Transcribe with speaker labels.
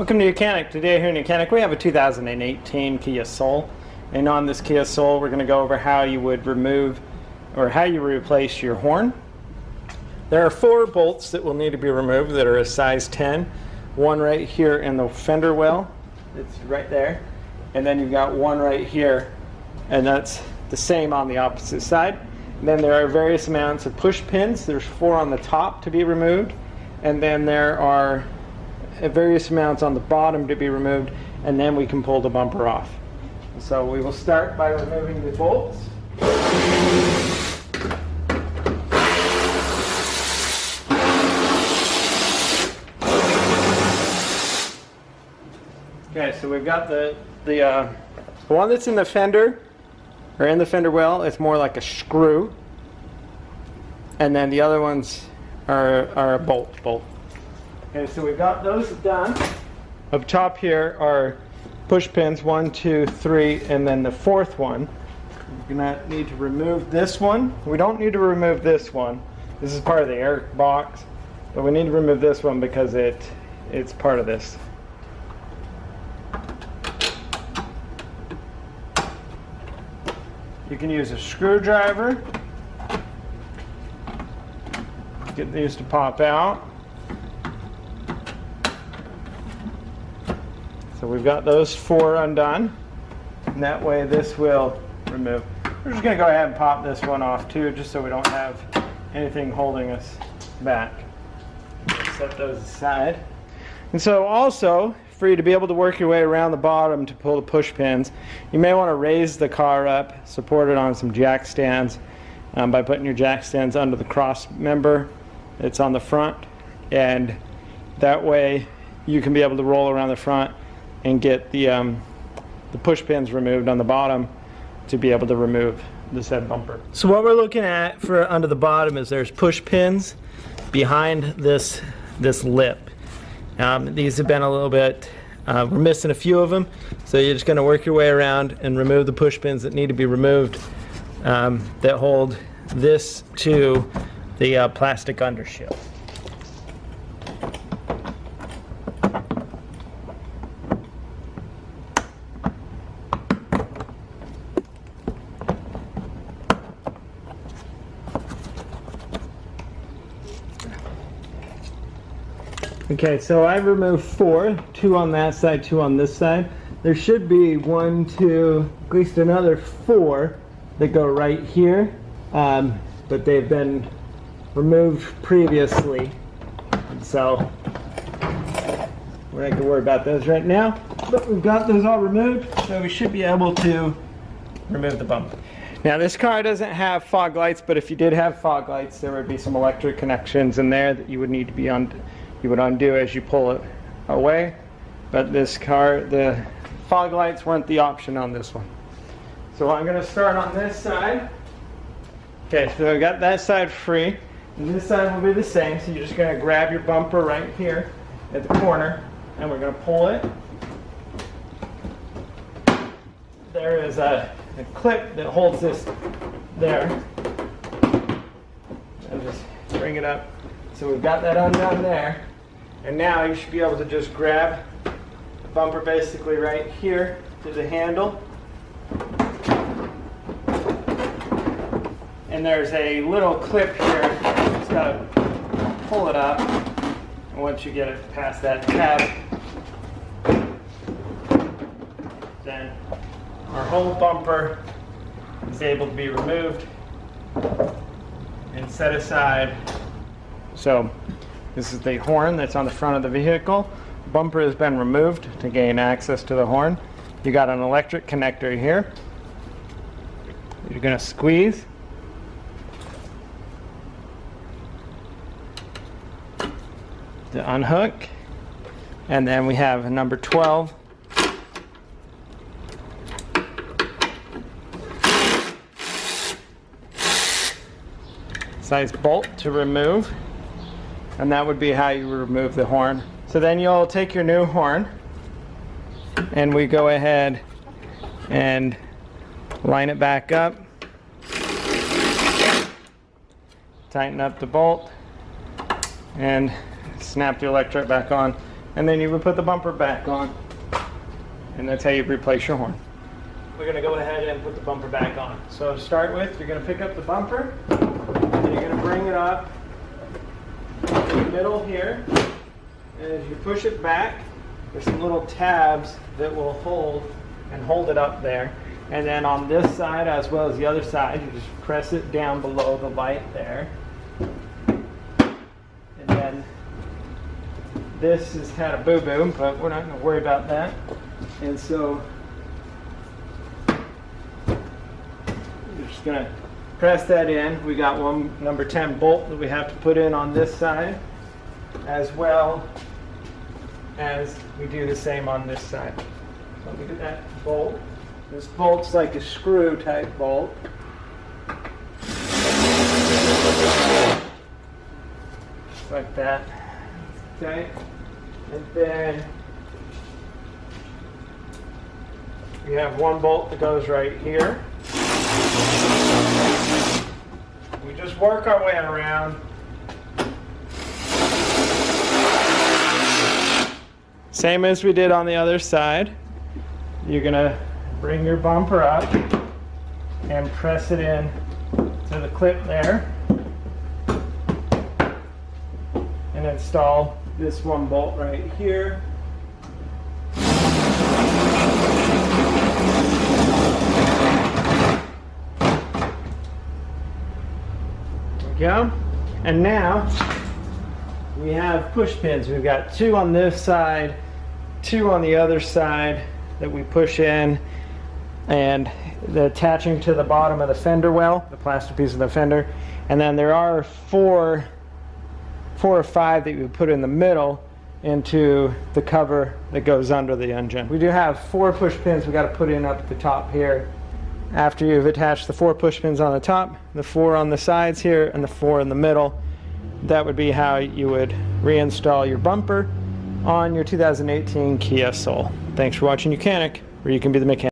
Speaker 1: Welcome to YOUCANIC. Today here in YOUCANIC we have a 2018 Kia Soul, and on this Kia Soul we're going to go over how you would remove or how you replace your horn. There are 4 bolts that will need to be removed that are a size 10. One right here in the fender well, it's right there, and then you've got one right here, and that's the same on the opposite side. And then there are various amounts of push pins. There's 4 on the top to be removed, and then there are various amounts on the bottom to be removed, and then we can pull the bumper off. So we will start by removing the bolts. Okay, so we've got the one that's in the fender, or in the fender well, it's more like a screw, and then the other ones are a bolt. Okay, so we've got those done. Up top here are push pins, 1, 2, 3, and then the 4th one. You're gonna need to remove this one. We don't need to remove this one. This is part of the air box, but we need to remove this one because it's part of this. You can use a screwdriver. Get these to pop out. So we've got those 4 undone, and that way this will remove. We're just going to go ahead and pop this one off too, just so we don't have anything holding us back. Set those aside. And so also, for you to be able to work your way around the bottom to pull the push pins, you may want to raise the car up, support it on some jack stands by putting your jack stands under the cross member that's on the front, and that way you can be able to roll around the front and get the push pins removed on the bottom to be able to remove the said bumper. So what we're looking at for under the bottom is there's push pins behind this lip. These have been a little bit, we're missing a few of them, so you're just going to work your way around and remove the push pins that need to be removed that hold this to the plastic undershield. Okay, so I removed 4, 2 on that side, 2 on this side. There should be 1, 2, at least another 4 that go right here, but they've been removed previously, and so we're not going to worry about those right now. But we've got those all removed, so we should be able to remove the bumper. Now this car doesn't have fog lights, but if you did have fog lights, there would be some electric connections in there that you would need to be you would undo as you pull it away. But this car, the fog lights weren't the option on this one. So I'm going to start on this side. Okay, so I got that side free, and this side will be the same. So you're just going to grab your bumper right here at the corner, and we're going to pull it. There is a clip that holds this there. I'll just bring it up. So we've got that undone there. And now you should be able to just grab the bumper basically right here to the handle. And there's a little clip here. Just got to pull it up. And once you get it past that tab, then our whole bumper is able to be removed and set aside. So this is the horn that's on the front of the vehicle. Bumper has been removed to gain access to the horn. You got an electric connector here. You're going to squeeze. To unhook. And then we have a number 12. Size bolt to remove. And that would be how you remove the horn. So then you'll take your new horn, and we go ahead and line it back up, tighten up the bolt, and snap the electric back on. and then you would put the bumper back on. And that's how you replace your horn. We're going to go ahead and put the bumper back on. So to start with, you're going to pick up the bumper, and you're going to bring it up in the middle here. And as you push it back, there's some little tabs that will hold it up there. And then on this side as well as the other side, you just press it down below the light there. And then this has had a boo-boo, but we're not going to worry about that. And so we're just going to press that in. We got one number 10 bolt that we have to put in on this side, as well as we do the same on this side. So look at that bolt. This bolt's like a screw type bolt. Just like that. Okay. And then we have one bolt that goes right here. We just work our way around. Same as we did on the other side. You're gonna bring your bumper up and press it in to the clip there and install this one bolt right here. There we go. And now we have push pins. We've got 2 on this side, 2 on the other side that we push in, and the attaching to the bottom of the fender well, the plastic piece of the fender. And then there are 4 or 5 that you put in the middle into the cover that goes under the engine. We do have 4 push pins we got to put in up at the top here. After you've attached the 4 push pins on the top, the 4 on the sides here, and the 4 in the middle, that would be how you would reinstall your bumper on your 2018 Kia Soul. Thanks for watching YOUCANIC, where you can be the mechanic.